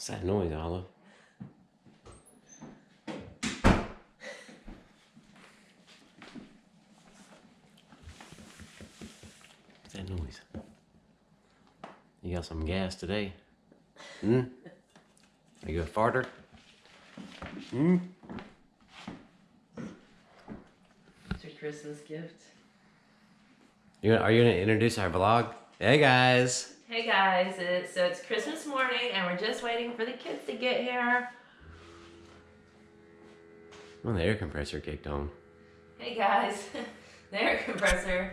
that noise, Olive? What's that noise? You got some gas today? Hmm? Are you a farter? Hmm? It's your Christmas gift. Are you gonna introduce our vlog? Hey guys! Hey guys, it's Christmas morning and we're just waiting for the kids to get here. Well, the air compressor kicked on. Hey guys, the air compressor